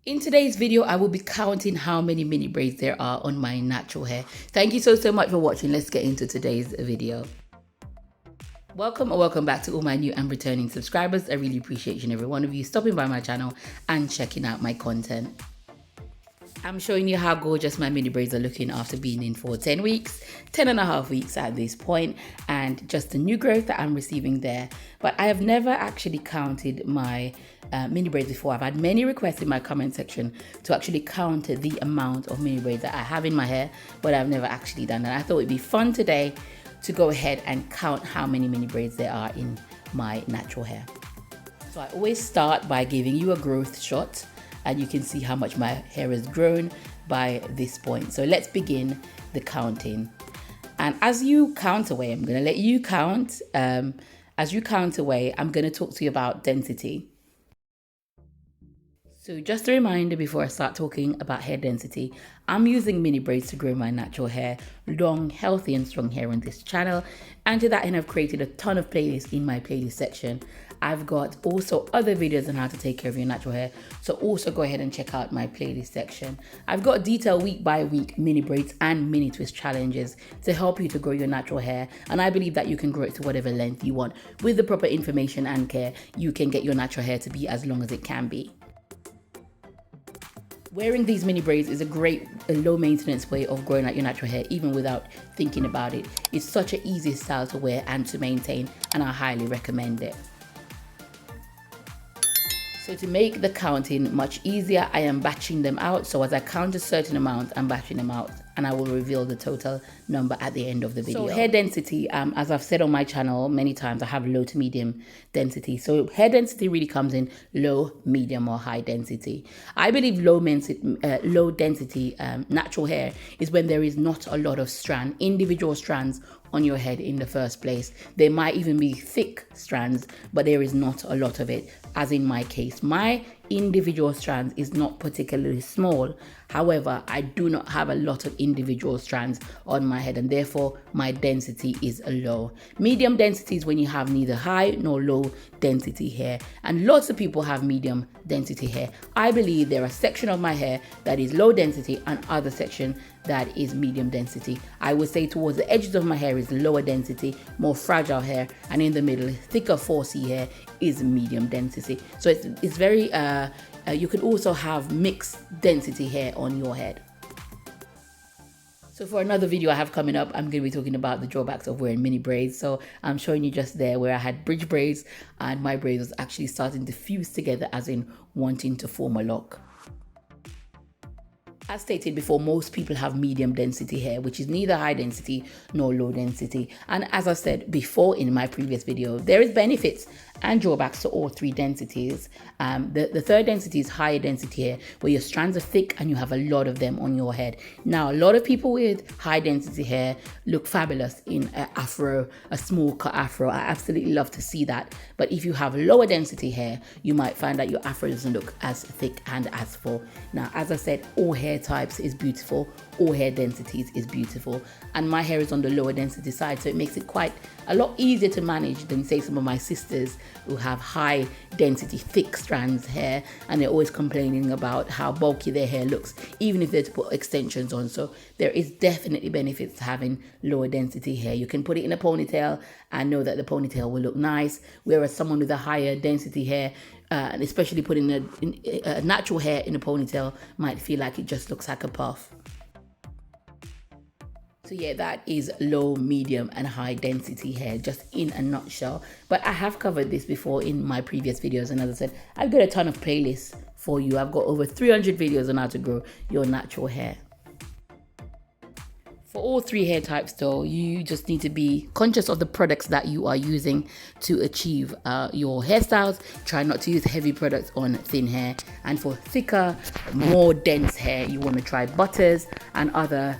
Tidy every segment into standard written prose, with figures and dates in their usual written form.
In today's video, I will be counting how many mini braids there are on my natural hair. Thank you so much for watching. Let's get into today's video. Welcome or welcome back to all my new and returning subscribers. I really appreciate each and every one of you stopping by my channel and checking out my content. I'm showing you how gorgeous my mini braids are looking after being in for 10 weeks, 10 and a half weeks at this point, and just the new growth that I'm receiving there. But I have never actually counted my mini braids before. I've had many requests in my comment section to actually count the amount of mini braids that I have in my hair, but I've never actually done that. I thought it'd be fun today to go ahead and count how many mini braids there are in my natural hair. So I always start by giving you a growth shot, and you can see how much my hair has grown by this point. So let's begin the counting. And as you count away, I'm going to let you count. As you count away, I'm going to talk to you about density. So just a reminder before I start talking about hair density, I'm using mini braids to grow my natural hair, long, healthy and strong hair on this channel. And to that end, I've created a ton of playlists in my playlist section. I've got also other videos on how to take care of your natural hair. So also go ahead and check out my playlist section. I've got detailed week by week mini braids and mini twist challenges to help you to grow your natural hair. And I believe that you can grow it to whatever length you want. With the proper information and care, you can get your natural hair to be as long as it can be. Wearing these mini braids is a great low maintenance way of growing out your natural hair even without thinking about it. It's such an easy style to wear and to maintain, and I highly recommend it. So to make the counting much easier, I am batching them out. So as I count a certain amount, I'm batching them out, and I will reveal the total number at the end of the video. So hair density, as I've said on my channel many times, I have low to medium density. So hair density really comes in low, medium or high density. I believe low density natural hair is when there is not a lot of individual strands on your head in the first place. There might even be thick strands, but there is not a lot of it. As in my case, my individual strands is not particularly small. However, I do not have a lot of individual strands on my head, and therefore my density is low. Medium density is when you have neither high nor low density hair, and lots of people have medium density hair. I believe there are a section of my hair that is low density and other section that is medium density. I would say towards the edges of my hair is lower density, more fragile hair, and in the middle, thicker 4C hair is medium density. So it's very, you can also have mixed density hair on your head. So for another video I have coming up, I'm going to be talking about the drawbacks of wearing mini braids. So I'm showing you just there where I had bridge braids and my braids was actually starting to fuse together, as in wanting to form a lock. As stated before, most people have medium density hair, which is neither high density nor low density. And as I said before in my previous video, there is benefits and drawbacks to all three densities. The third density is higher density hair, where your strands are thick and you have a lot of them on your head. Now, a lot of people with high density hair look fabulous in an afro, a small cut afro. I absolutely love to see that. But if you have lower density hair, you might find that your afro doesn't look as thick and as full. Now, as I said, all hair types is beautiful, all hair densities is beautiful, and my hair is on the lower density side, so it makes it quite a lot easier to manage than say some of my sisters who have high density thick strands hair, and they're always complaining about how bulky their hair looks even if they're to put extensions on. So there is definitely benefits to having lower density hair. You can put it in a ponytail and know that the ponytail will look nice, whereas someone with a higher density hair, and especially putting a natural hair in a ponytail, might feel like it just looks like a puff. So yeah, that is low, medium and high density hair, just in a nutshell. But I have covered this before in my previous videos, and as I said, I've got a ton of playlists for you. I've got over 300 videos on how to grow your natural hair. For all three hair types though, you just need to be conscious of the products that you are using to achieve your hairstyles. Try not to use heavy products on thin hair. And for thicker, more dense hair, you want to try butters and other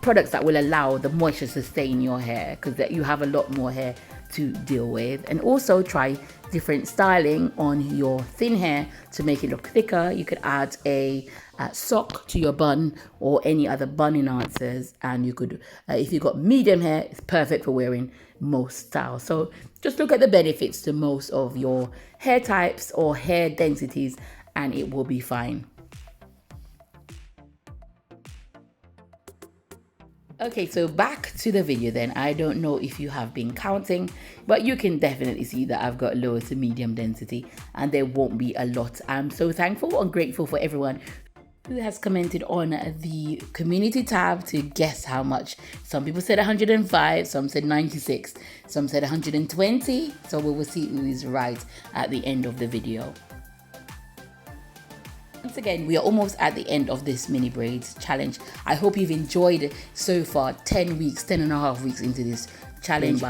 products that will allow the moisture to stay in your hair, because you have a lot more hair to deal with. And also try different styling on your thin hair to make it look thicker. You could add a sock to your bun or any other bun enhancers, and you could, if you've got medium hair, it's perfect for wearing most styles. So just look at the benefits to most of your hair types or hair densities and it will be fine. Okay, so back to the video then. I don't know if you have been counting, but you can definitely see that I've got low to medium density and there won't be a lot. I'm so thankful and grateful for everyone who has commented on the community tab to guess how much. Some people said 105, some said 96, some said 120. So we will see who is right at the end of the video. Once again, we are almost at the end of this mini braids challenge. I hope you've enjoyed it so far. 10 weeks, 10 and a half weeks into this challenge.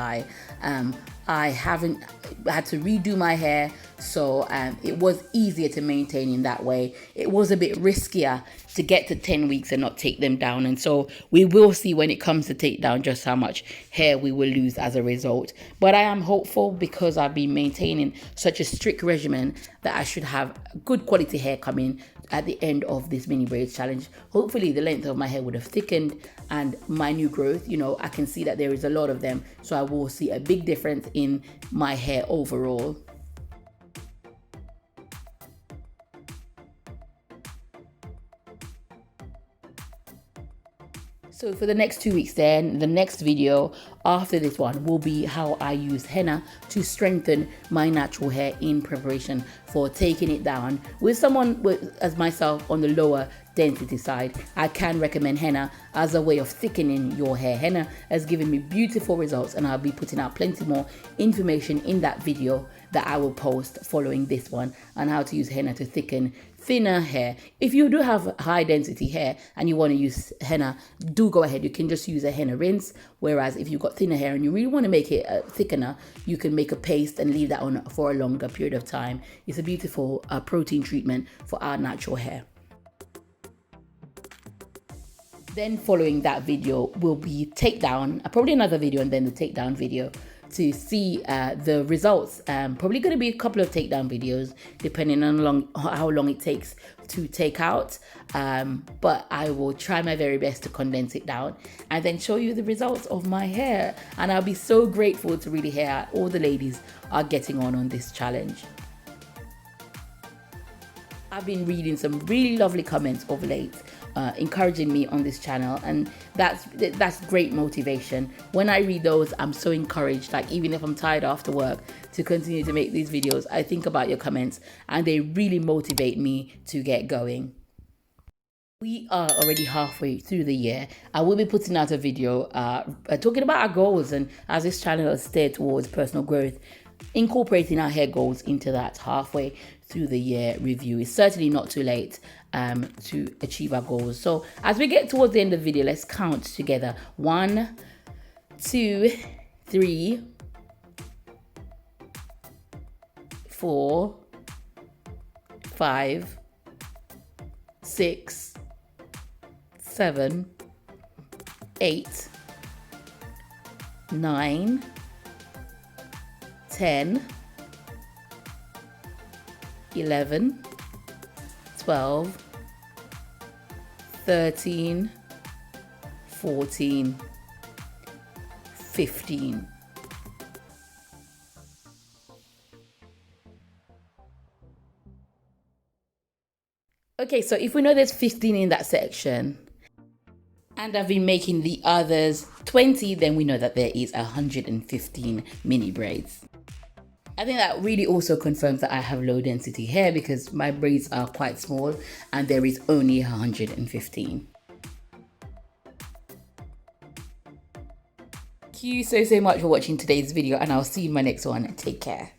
I haven't had to redo my hair, so it was easier to maintain in that way. It was a bit riskier to get to 10 weeks and not take them down, and so we will see when it comes to take down just how much hair we will lose as a result. But I am hopeful because I've been maintaining such a strict regimen that I should have good quality hair coming at the end of this mini braids challenge. Hopefully the length of my hair would have thickened, and my new growth, you know, I can see that there is a lot of them, so I will see a big difference in my hair overall. So for the next 2 weeks then, the next video after this one will be how I use henna to strengthen my natural hair in preparation for taking it down. With someone as myself on the lower density side, I can recommend henna as a way of thickening your hair. Henna has given me beautiful results, and I'll be putting out plenty more information in that video that I will post following this one on how to use henna to thicken thinner hair. If you do have high density hair and you want to use henna, do go ahead. You can just use a henna rinse, whereas if you've got thinner hair and you really want to make it a thickener, you can make a paste and leave that on for a longer period of time. It's a beautiful protein treatment for our natural hair. Then following that video will be takedown, probably another video, and then the takedown video to see the results. Probably going to be a couple of takedown videos depending on how long it takes to take out, but I will try my very best to condense it down and then show you the results of my hair. And I'll be so grateful to really hear how all the ladies are getting on this challenge. I've been reading some really lovely comments of late, encouraging me on this channel, and that's great motivation. When I read those, I'm so encouraged. Like, even if I'm tired after work, to continue to make these videos, I think about your comments and they really motivate me to get going. We are already halfway through the year. I will be putting out a video talking about our goals, and as this channel is steered towards personal growth, incorporating our hair goals into that halfway through the year review. Is certainly not too late to achieve our goals. So as we get towards the end of the video, let's count together. 1, 2, 3, 4, 5, 6, 7, 8, 9, 10, 11, 12, 13, 14, 15. Okay, so if we know there's 15 in that section, and I've been making the others 20, then we know that there is 115 mini braids. I think that really also confirms that I have low density hair, because my braids are quite small and there is only 115. Thank you so much for watching today's video, and I'll see you in my next one. Take care.